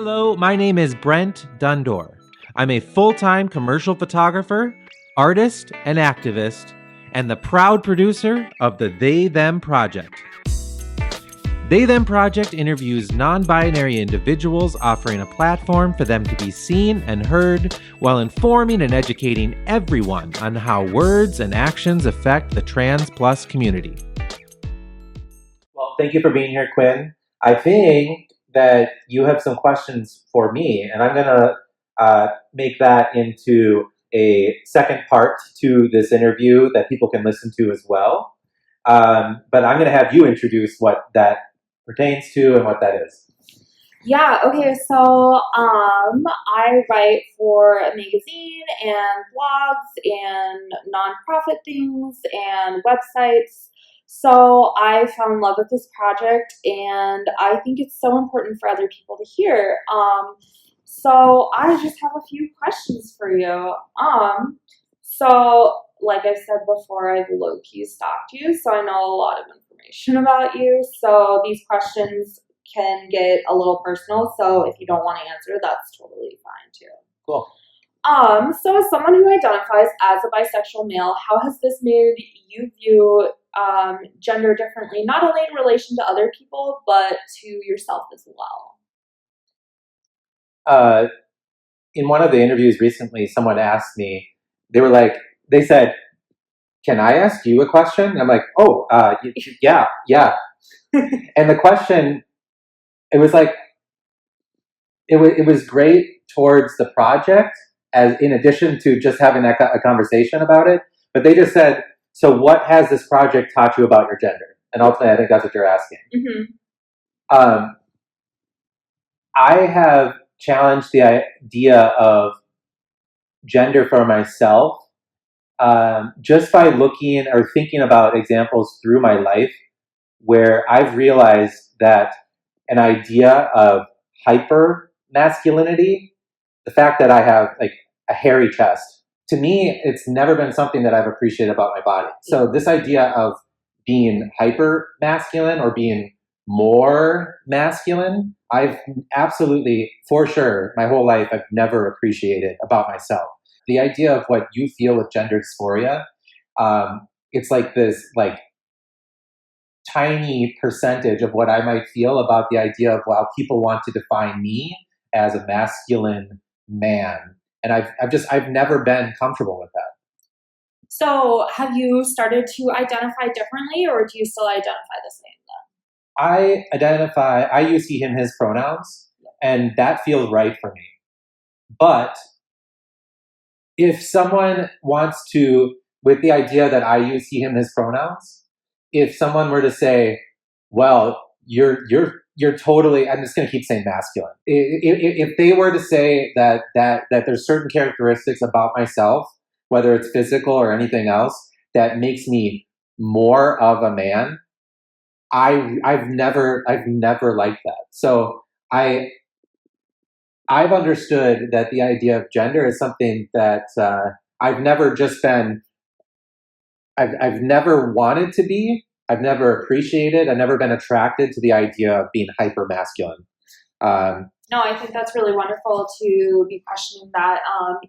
Hello, my name is Brent Dundor. I'm a full-time commercial photographer, artist, and activist, and the proud producer of the They Them Project. They Them Project interviews non-binary individuals, offering a platform for them to be seen and heard while informing and educating everyone on how words and actions affect the trans plus community. Well, thank you for being here, Quinn. I think that you have some questions for me, and I'm going to make that into a second part to this interview that people can listen to as well. But I'm going to have you introduce what that pertains to and what that is. Yeah, okay, so I write for a magazine and blogs and nonprofit things and websites. So I fell in love with this project, and I think it's so important for other people to hear. So I just have a few questions for you. So like I said before, I've low-key stalked you, so I know a lot of information about you. So these questions can get a little personal, so if you don't want to answer, that's totally fine too. Cool. So as someone who identifies as a bisexual male, how has this made you view gender differently, not only in relation to other people, but to yourself as well? In one of the interviews recently, someone asked me, they said, "Can I ask you a question?" I'm like, "Oh, yeah." And the question, it was like, it was great towards the project, as in addition to just having a conversation about it. But they just said, "So what has this project taught you about your gender?" And ultimately, I think that's what you're asking. Mm-hmm. I have challenged the idea of gender for myself just by looking or thinking about examples through my life where I've realized that an idea of hyper masculinity, the fact that I have like a hairy chest, to me, it's never been something that I've appreciated about my body. So this idea of being hyper masculine or being more masculine, I've absolutely, for sure, my whole life, I've never appreciated about myself. The idea of what you feel with gender dysphoria, it's like this tiny percentage of what I might feel about the idea of, well, people want to define me as a masculine man. And I've never been comfortable with that. So have you started to identify differently, or do you still identify the same then? I use he, him, his pronouns, and that feels right for me. But if someone wants to, with the idea that I use he, him, his pronouns, if someone were to say, well, you're totally, I'm just going to keep saying masculine. If they were to say that there's certain characteristics about myself, whether it's physical or anything else, that makes me more of a man, I've never liked that. So I've understood that the idea of gender is something that I've never just been, I've never wanted to be, I've never appreciated, I've never been attracted to the idea of being hyper masculine. No, I think that's really wonderful to be questioning that.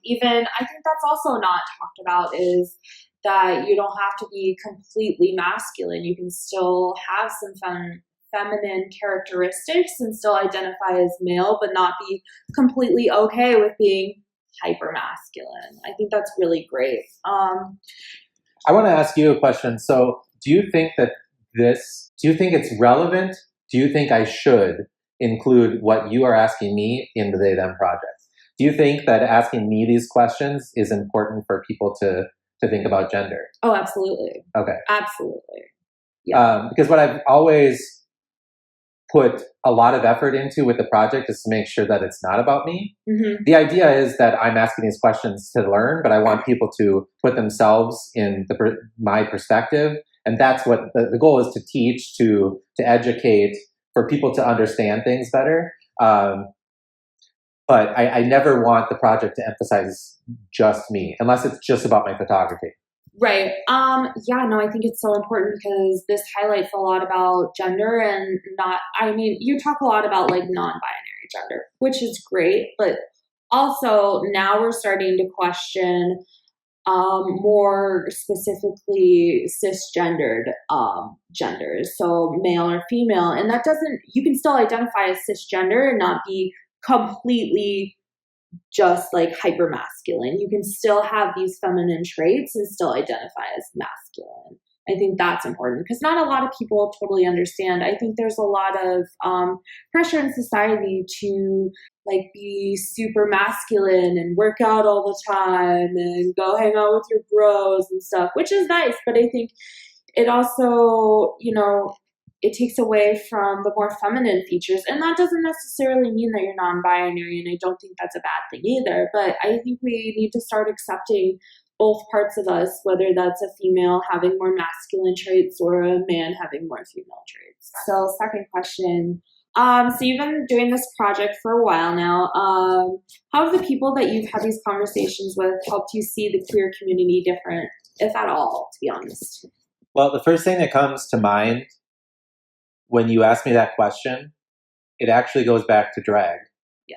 Even, I think that's also not talked about, is that you don't have to be completely masculine. You can still have some feminine characteristics and still identify as male, but not be completely okay with being hyper masculine. I think that's really great. I want to ask you a question. So do you think it's relevant? Do you think I should include what you are asking me in the They Them Project? Do you think that asking me these questions is important for people to think about gender? Oh, absolutely. Okay. Absolutely. Yeah. Because what I've always put a lot of effort into with the project is to make sure that it's not about me. Mm-hmm. The idea is that I'm asking these questions to learn, but I want people to put themselves in my perspective. And that's what the goal is, to teach, to educate, for people to understand things better. But I never want the project to emphasize just me, unless it's just about my photography. Right. Yeah, no, I think it's so important because this highlights a lot about gender and you talk a lot about like non-binary gender, which is great. But also now we're starting to question more specifically cisgendered genders, so male or female. And that doesn't, you can still identify as cisgender and not be completely just like hyper masculine. You can still have these feminine traits and still identify as masculine. I think that's important because not a lot of people totally understand. I think there's a lot of pressure in society to like be super masculine and work out all the time and go hang out with your bros and stuff, which is nice. But I think it also, it takes away from the more feminine features. And that doesn't necessarily mean that you're non-binary, and I don't think that's a bad thing either. But I think we need to start accepting both parts of us, whether that's a female having more masculine traits or a man having more female traits. So second question. So you've been doing this project for a while now. How have the people that you've had these conversations with helped you see the queer community different, if at all, to be honest? Well, the first thing that comes to mind when you ask me that question, it actually goes back to drag. Yeah.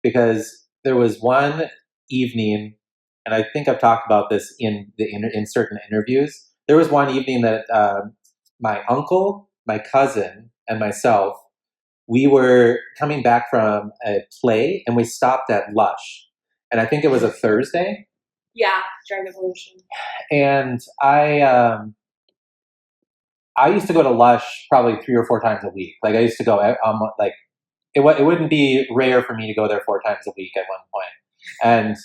Because there was one evening, and I think I've talked about this in certain interviews. There was one evening that my uncle, my cousin, and myself, we were coming back from a play, and we stopped at Lush. And I think it was a Thursday. Yeah, Drag Evolution. And I used to go to Lush probably 3 or 4 times a week. Like I used to go, like it wouldn't be rare for me to go there 4 times a week at one point. And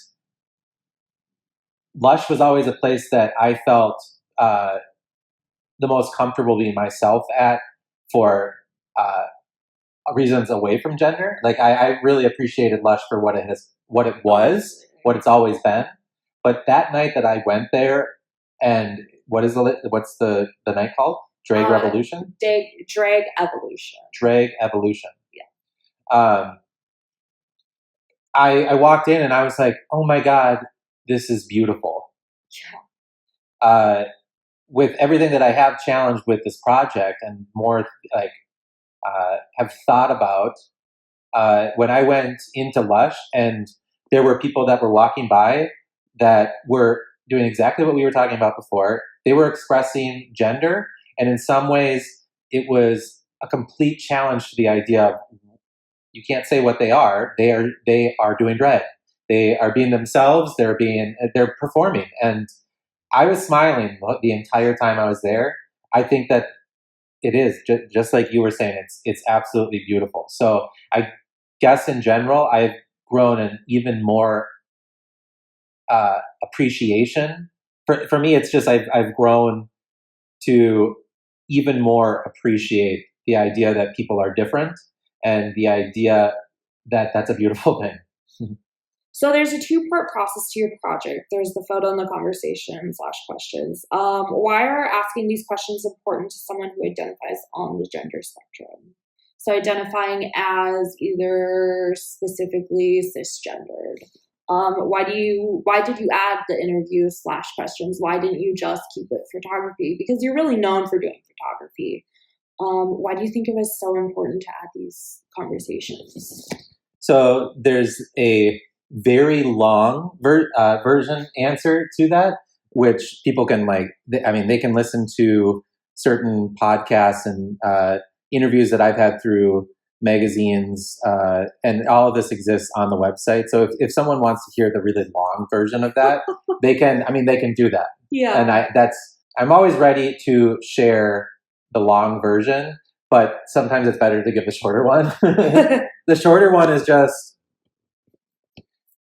Lush was always a place that I felt the most comfortable being myself at for reasons away from gender. Like I really appreciated Lush for what it was, what it's always been. But that night that I went there, and what's the night called? Drag Revolution? Drag Evolution. Drag Evolution. Yeah. I walked in and I was like, oh my God, this is beautiful. Yeah. With everything that I have challenged with this project and more like have thought about, when I went into Lush and there were people that were walking by that were doing exactly what we were talking about before. They were expressing gender, and in some ways it was a complete challenge to the idea of you can't say what they are. They are doing drag. They are being themselves. They're performing. And I was smiling the entire time I was there. I think that it is just like you were saying, it's absolutely beautiful. So I guess in general, I've grown an even more appreciation. For me, it's just I've grown to even more appreciate the idea that people are different and the idea that that's a beautiful thing. So there's a 2-part process to your project. There's the photo and the conversation / questions. Why are asking these questions important to someone who identifies on the gender spectrum? So identifying as either specifically cisgendered. Why did you add the interview / questions? Why didn't you just keep it photography? Because you're really known for doing photography. Why do you think it was so important to add these conversations? So there's a very long version answer to that, which people can they can listen to certain podcasts and interviews that I've had through magazines, and all of this exists on the website. So if someone wants to hear the really long version of that, they can do that. Yeah. And I'm always ready to share the long version, but sometimes it's better to give the shorter one. The shorter one is just,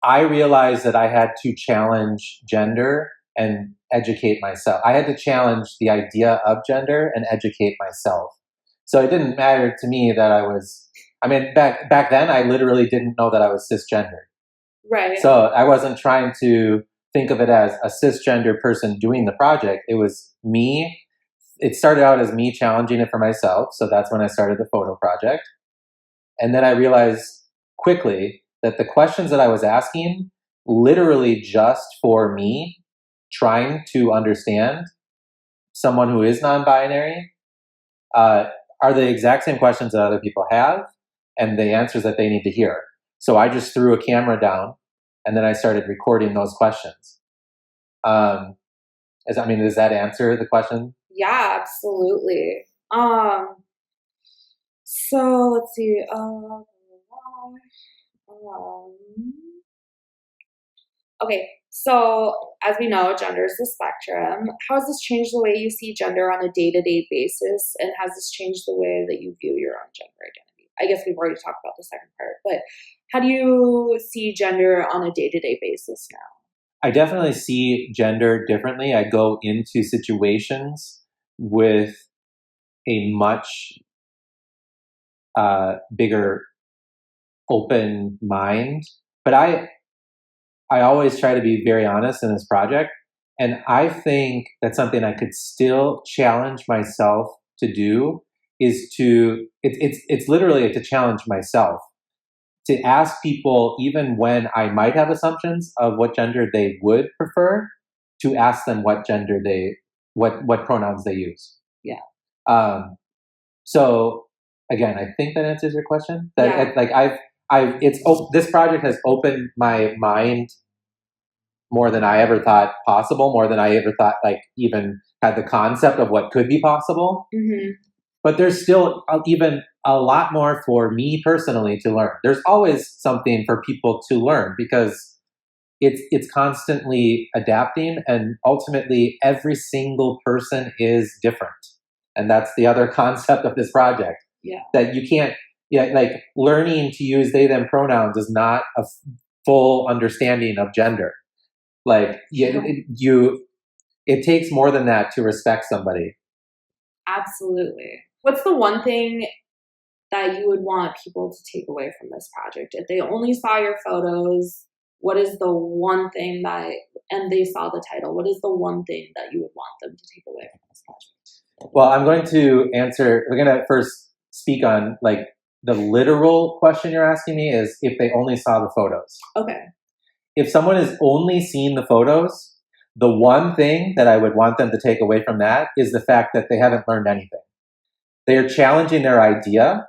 I realized that I had to challenge gender and educate myself. I had to challenge the idea of gender and educate myself. So it didn't matter to me that back then I literally didn't know that I was cisgender. Right. So I wasn't trying to think of it as a cisgender person doing the project. It was me. It started out as me challenging it for myself. So that's when I started the photo project. And then I realized quickly that the questions that I was asking, literally just for me, trying to understand someone who is non-binary, are the exact same questions that other people have. and the answers that they need to hear. So I just threw a camera down, and then I started recording those questions. Does that answer the question? Yeah, absolutely. So let's see. Okay, so as we know, gender is the spectrum. How has this changed the way you see gender on a day-to-day basis, and has this changed the way that you view your own gender identity? I guess we've already talked about the second part, but how do you see gender on a day-to-day basis now? I definitely see gender differently. I go into situations with a much bigger open mind, but I always try to be very honest in this project, and I think that's something I could still challenge myself to do. It's literally to challenge myself to ask people, even when I might have assumptions of what gender they would prefer, to ask them what pronouns they use. Yeah. So again, I think that answers your question. That Yeah. This project has opened my mind more than I ever thought possible, more than I ever thought even had the concept of what could be possible. Mm-hmm. But there's still even a lot more for me personally to learn. There's always something for people to learn because it's constantly adapting, and ultimately every single person is different. And that's the other concept of this project. Yeah. That you can't, learning to use they, them pronouns is not a full understanding of gender. It takes more than that to respect somebody. Absolutely. What's the one thing that you would want people to take away from this project? If they only saw your photos, what is the one thing and they saw the title, what is the one thing that you would want them to take away from this project? Well, I'm going to answer, we're going to first speak on the literal question you're asking me is if they only saw the photos. Okay. If someone has only seen the photos, the one thing that I would want them to take away from that is the fact that they haven't learned anything. They are challenging their idea,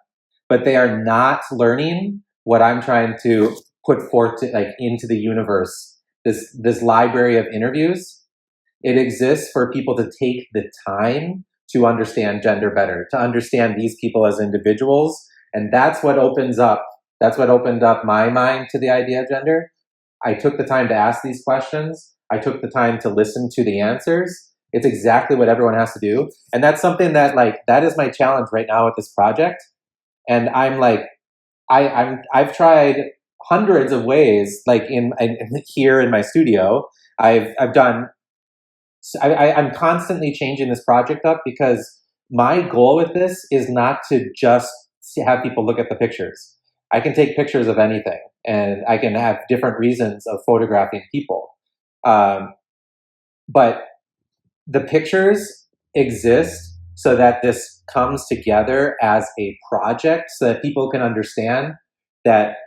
but they are not learning what I'm trying to put forth into the universe. This library of interviews, it exists for people to take the time to understand gender better, to understand these people as individuals. And that's what opened up my mind to the idea of gender. I took the time to ask these questions. I took the time to listen to the answers. It's exactly what everyone has to do. And that's something that that is my challenge right now with this project. And I've tried hundreds of ways, here in my studio. I'm constantly changing this project up because my goal with this is not to just have people look at the pictures. I can take pictures of anything, and I can have different reasons of photographing people. But the pictures exist so that this comes together as a project so that people can understand that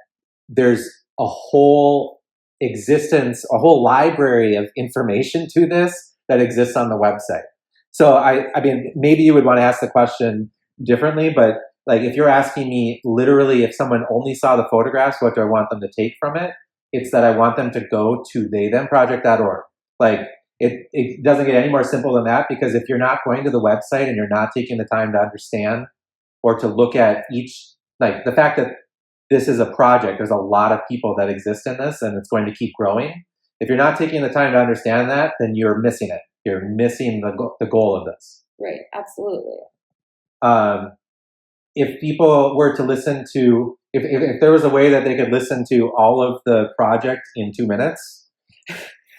there's a whole existence, a whole library of information to this that exists on the website. So maybe you would want to ask the question differently, but if you're asking me literally if someone only saw the photographs, what do I want them to take from it? It's that I want them to go to theythemproject.org. It doesn't get any more simple than that, because if you're not going to the website and you're not taking the time to understand or to look at the fact that this is a project, there's a lot of people that exist in this and it's going to keep growing. If you're not taking the time to understand that, then you're missing it. You're missing the goal of this. Right, absolutely. If people were to listen to, if there was a way that they could listen to all of the project in 2 minutes,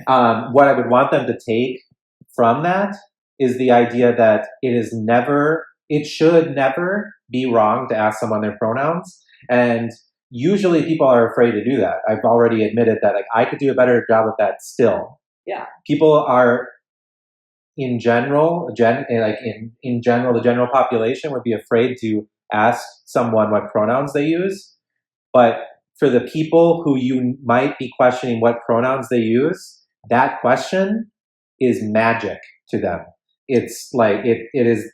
what I would want them to take from that is the idea that it should never be wrong to ask someone their pronouns. And usually people are afraid to do that. I've already admitted that I could do a better job with that still. Yeah. People are, in general, in general, the general population would be afraid to ask someone what pronouns they use. But for the people who you might be questioning what pronouns they use, that question is magic to them. It's it is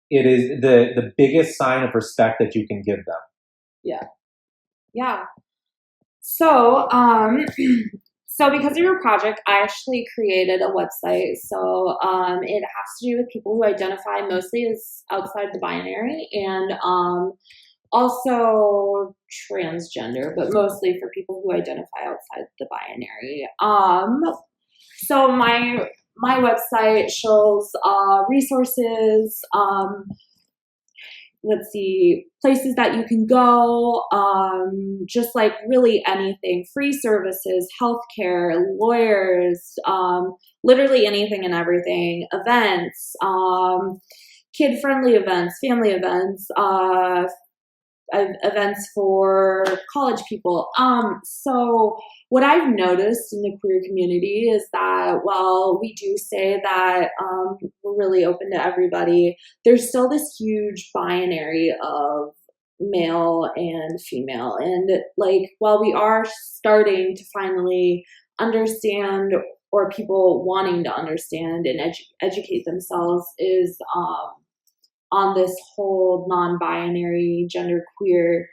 it is the biggest sign of respect that you can give them. Yeah. So, so because of your project, I actually created a website. So, it has to do with people who identify mostly as outside the binary and also transgender, but mostly for people who identify outside the binary. So my website shows resources. Let's see, places that you can go, just like really anything, free services, healthcare, lawyers, literally anything and everything, events, kid-friendly events, family events, events for college people. So what I've noticed in the queer community is that while we do say that we're really open to everybody, there's still this huge binary of male and female. And like, while we are starting to finally understand, or people wanting to understand and educate themselves, is on this whole non-binary, genderqueer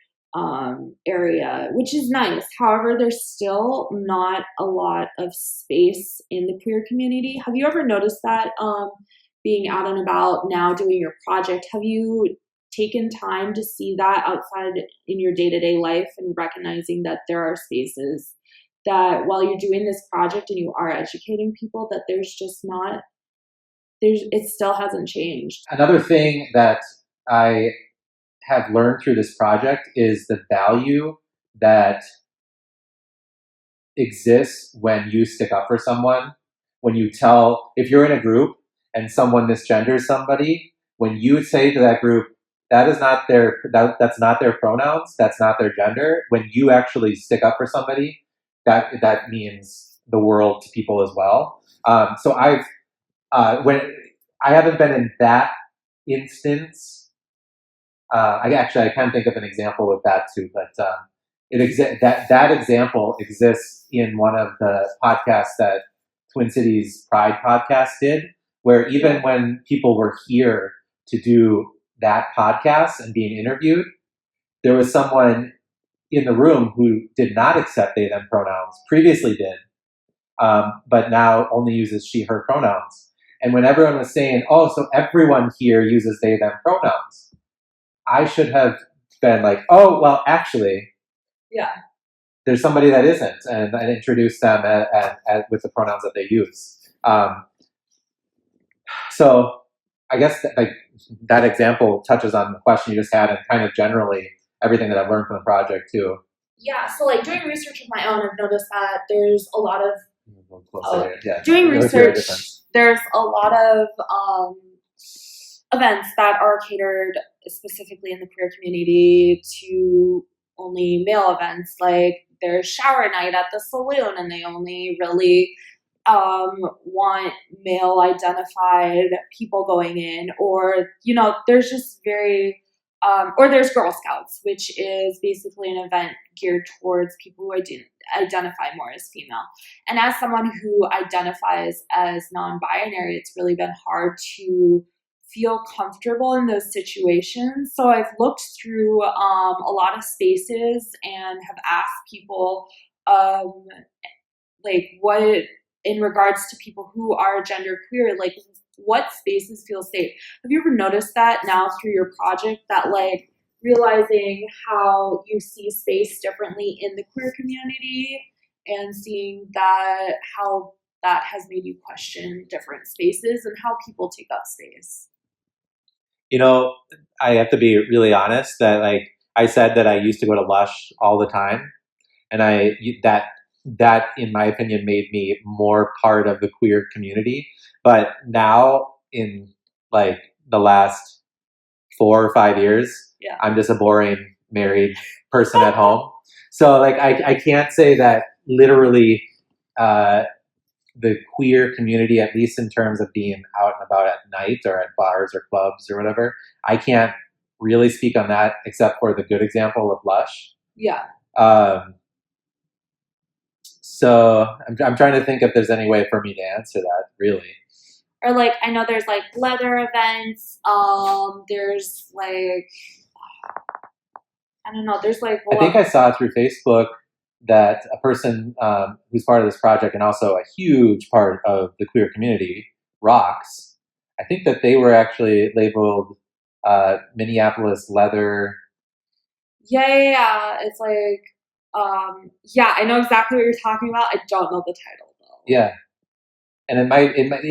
area, which is nice. However, there's still not a lot of space in the queer community. Have you ever noticed that being out and about now doing your project? Have you taken time to see that outside in your day-to-day life and recognizing that there are spaces that while you're doing this project and you are educating people, that there's just not, it still hasn't changed? Another thing that I have learned through this project is the value that exists when you stick up for someone. When you tell, if you're in a group and someone misgenders somebody, when you say to that group, that is not their, that's not their pronouns, that's not their gender. When you actually stick up for somebody, that means the world to people as well. So when I haven't been in that instance. I can think of an example with that too, but that example exists in one of the podcasts that Twin Cities Pride podcast did, where even when people were here to do that podcast and being interviewed, there was someone in the room who did not accept they them pronouns, previously did, but now only uses she her pronouns. And when everyone was saying, oh, so everyone here uses they them pronouns, I should have been like, oh, well, actually, there's somebody that isn't, and introduce them with the pronouns that they use. So I guess that example touches on the question you just had, and kind of generally everything that I've learned from the project too. Yeah, so like doing research of my own, I've noticed that there's a lot of doing research. There's a lot of events that are catered specifically in the queer community to only male events. Like there's shower night at the saloon, and they only really want male identified people going in, or there's just very or there's Girl Scouts, which is basically an event geared towards people who identify more as female. And as someone who identifies as non-binary, it's really been hard to feel comfortable in those situations. So I've looked through a lot of spaces and have asked people like what, in regards to people who are genderqueer, like what spaces feel safe. Have you ever noticed that now through your project, that like realizing how you see space differently in the queer community and seeing that how that has made you question different spaces and how people take up space? I have to be really honest that like I said that I used to go to Lush all the time, and that in my opinion made me more part of the queer community. But now in like the last 4 or 5 years, I'm just a boring married person at home. So like I can't say that literally the queer community, at least in terms of being out and about at night or at bars or clubs or whatever, I can't really speak on that except for the good example of Lush. So I'm trying to think if there's any way for me to answer that, really. Or like I know there's like leather events. There's like I don't know. There's like I think I saw through Facebook that a person who's part of this project and also a huge part of the queer community, Rocks, I think that they were actually labeled Minneapolis leather. Yeah. It's like, yeah, I know exactly what you're talking about. I don't know the title though. Yeah, and it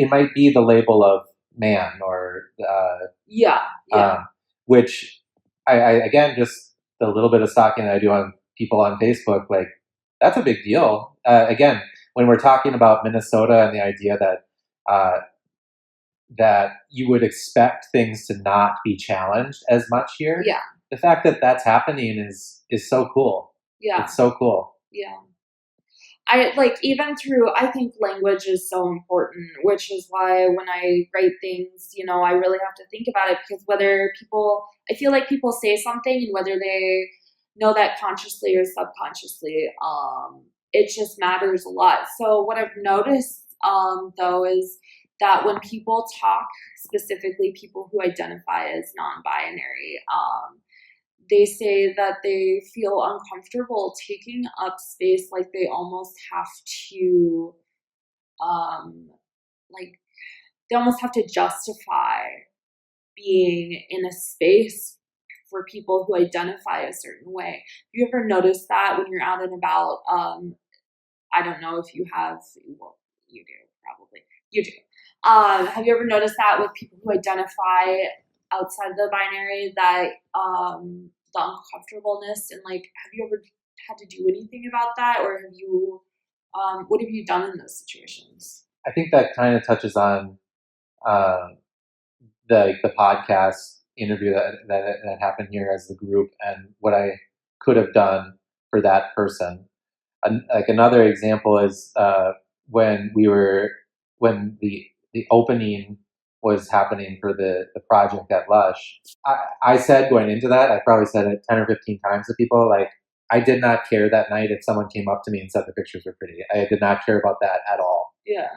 might be the label of man or Yeah. which I again, just the little bit of stalking that I do on people on Facebook, like that's a big deal. Again, when we're talking about Minnesota and the idea that that you would expect things to not be challenged as much here. Yeah. The fact that that's happening is so cool. Yeah. It's so cool. Yeah. I like even through I think language is so important, which is why when I write things, you know, I really have to think about it because I feel like people say something and whether they know that consciously or subconsciously, it just matters a lot. So what I've noticed though is that when people talk, specifically people who identify as non-binary, they say that they feel uncomfortable taking up space, like they almost have to, like they almost have to justify being in a space for people who identify a certain way. Have you ever noticed that when you're out and about? I don't know if you have. Well, you do probably. You do. Have you ever noticed that with people who identify outside the binary that the uncomfortableness and like have you ever had to do anything about that or have you what have you done in those situations? I think that kind of touches on uh, the podcast interview that happened here as the group and what I could have done for that person. Like another example is when when the opening was happening for the project at Lush. I said going into that, I probably said it 10 or 15 times to people, like, I did not care that night if someone came up to me and said the pictures were pretty. I did not care about that at all. Yeah.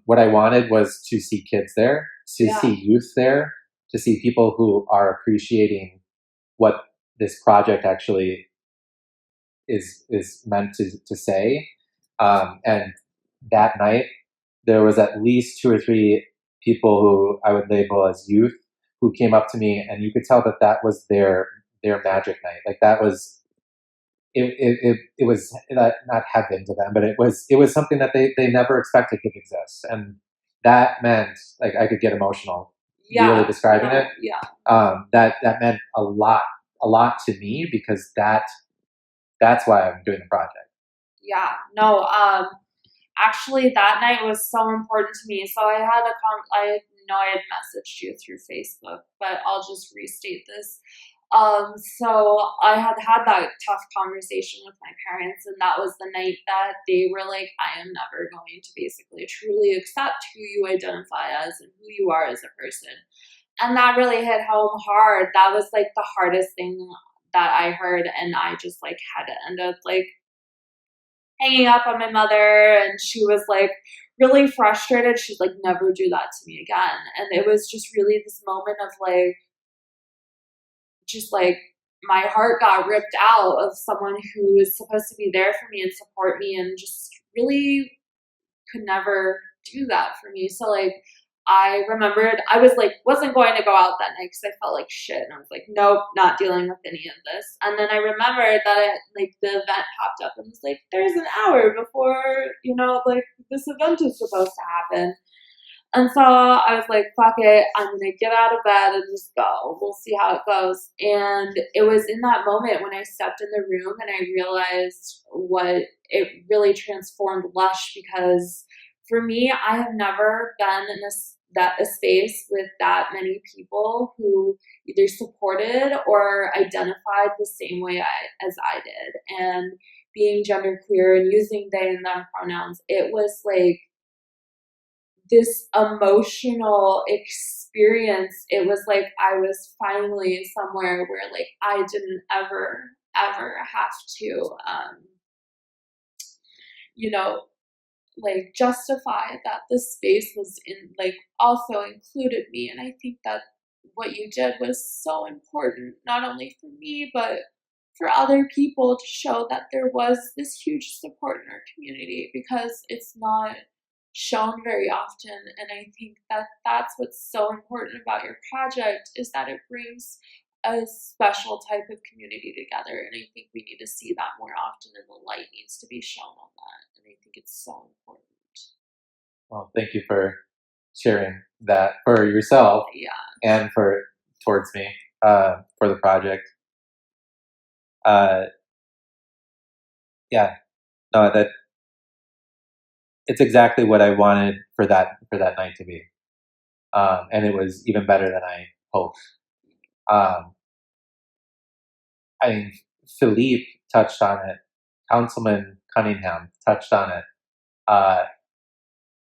What I wanted was to see kids there, to Yeah. see youth there, to see people who are appreciating what this project actually is meant to say. And that night, there was at least 2 or 3 people who I would label as youth who came up to me, and you could tell that that was their magic night. Like that was it was not heaven to them, but it was something that they never expected could exist, and that meant like I could get emotional really describing it. Yeah. That meant a lot to me because that's why I'm doing the project. Yeah. No, actually that night was so important to me. So I know I had messaged you through Facebook, but I'll just restate this. So I had that tough conversation with my parents, and that was the night that they were like, I am never going to basically truly accept who you identify as and who you are as a person. And that really hit home hard. That was like the hardest thing that I heard, and I just like had to end up like hanging up on my mother, and she was like really frustrated. She's like, never do that to me again. And it was just really this moment of like, just like my heart got ripped out of someone who is supposed to be there for me and support me and just really could never do that for me. So like I remembered I was like wasn't going to go out that night because I felt like shit, and I was like, nope, not dealing with any of this. And then I remembered that like the event popped up and was like, there's an hour before like this event is supposed to happen. And so I was like, fuck it, I'm going to get out of bed and just go. We'll see how it goes. And it was in that moment when I stepped in the room and I realized what it really transformed Lush, because for me, I have never been in a space with that many people who either supported or identified the same way as I did. And being genderqueer and using they and them pronouns, it was like this emotional experience. It was like I was finally somewhere where like I didn't ever have to like justify that the space was in like also included me. And I think that what you did was so important, not only for me, but for other people, to show that there was this huge support in our community, because it's not shown very often. And I think that that's what's so important about your project, is that it brings a special type of community together. And I think we need to see that more often, and the light needs to be shown on that. And I think it's so important. Well, thank you for sharing that for yourself and for towards me for the project. No, that it's exactly what I wanted for that night to be, and it was even better than I hoped. I mean, Philippe touched on it. Councilman Cunningham touched on it.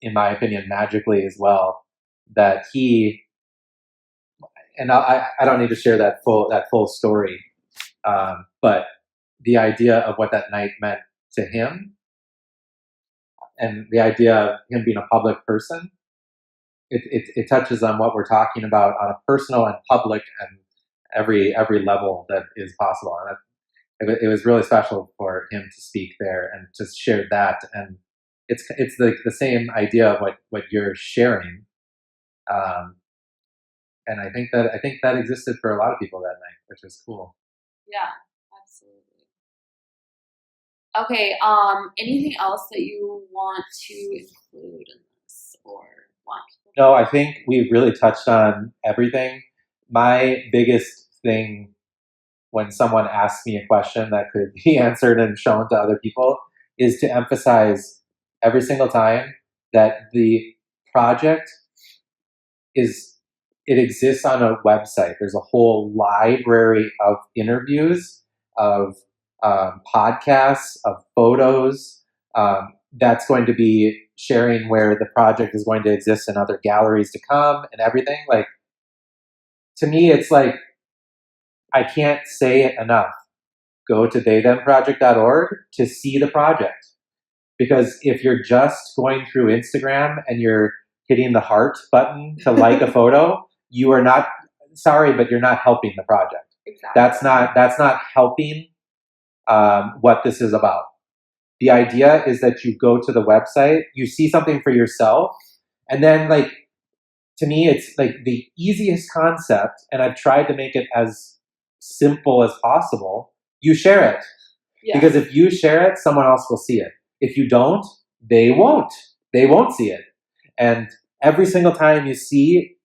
In my opinion, magically as well. That he, and I don't need to share that full story, but the idea of what that night meant to him, and the idea of him being a public person, it touches on what we're talking about on a personal and public and every level that is possible. And it was really special for him to speak there and to share that. And it's the same idea of what you're sharing. And I think that existed for a lot of people that night, which was cool. Yeah, absolutely. Okay, anything else that you want to include in this, or want people to No, I think we've really touched on everything. My biggest thing when someone asks me a question that could be answered and shown to other people is to emphasize every single time that the project exists on a website. There's a whole library of interviews, of podcasts, of photos, that's going to be sharing where the project is going to exist in other galleries to come and everything. Like, to me, it's like, I can't say it enough. Go to theythemproject.org to see the project. Because if you're just going through Instagram and you're hitting the heart button to like a photo, you are not, sorry, but you're not helping the project. Exactly. That's not helping what this is about. The idea is that you go to the website, you see something for yourself, and then, like, to me, it's like the easiest concept, and I've tried to make it as simple as possible. You share it. Yeah. Because if you share it, someone else will see it. If you don't, they won't. They won't see it. And every single time you see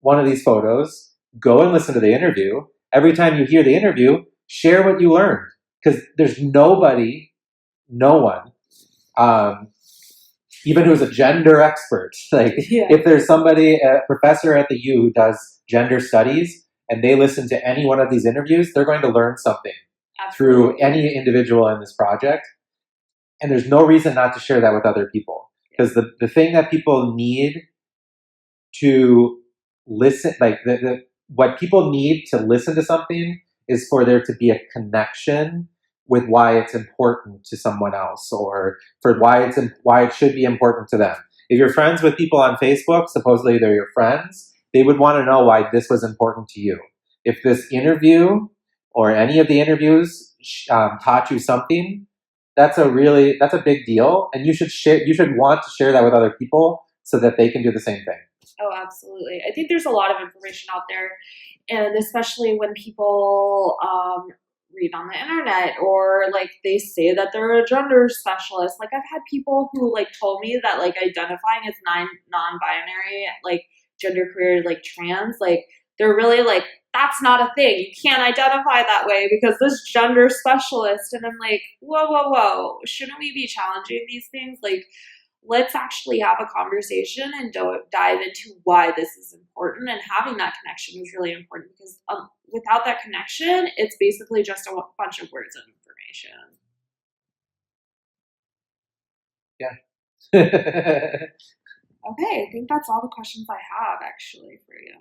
one of these photos, go and listen to the interview. Every time you hear the interview, share what you learned. Because there's no one, even who's a gender expert. Like, if there's somebody, a professor at the U who does gender studies, and they listen to any one of these interviews, they're going to learn something through any individual in this project. And there's no reason not to share that with other people. Because the thing that people need to listen, like what people need to listen to something is for there to be a connection with why it's important to someone else, or for why it should be important to them. If you're friends with people on Facebook, supposedly they're your friends, they would want to know why this was important to you. If this interview or any of the interviews taught you something, that's a big deal, and you should want to share that with other people so that they can do the same thing. Oh, absolutely. I think there's a lot of information out there, and especially when people read on the internet, or like they say that they're a gender specialist. Like, I've had people who like told me that like identifying as non-binary, like genderqueer, like trans, like they're really like, that's not a thing. You can't identify that way because this gender specialist. And I'm like, whoa. Shouldn't we be challenging these things? Like, let's actually have a conversation and dive into why this is important. And having that connection is really important, because without that connection, it's basically just a bunch of words and information. Yeah. Okay, I think that's all the questions I have actually for you.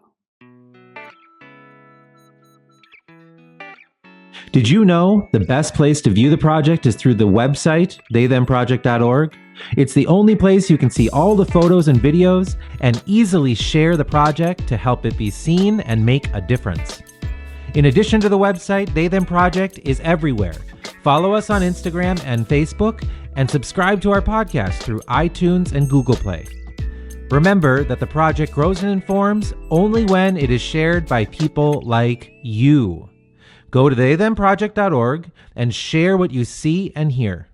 Did you know the best place to view the project is through the website, theythemproject.org? It's the only place you can see all the photos and videos and easily share the project to help it be seen and make a difference. In addition to the website, They Them Project is everywhere. Follow us on Instagram and Facebook and subscribe to our podcast through iTunes and Google Play. Remember that the project grows and informs only when it is shared by people like you. Go to theythemproject.org and share what you see and hear.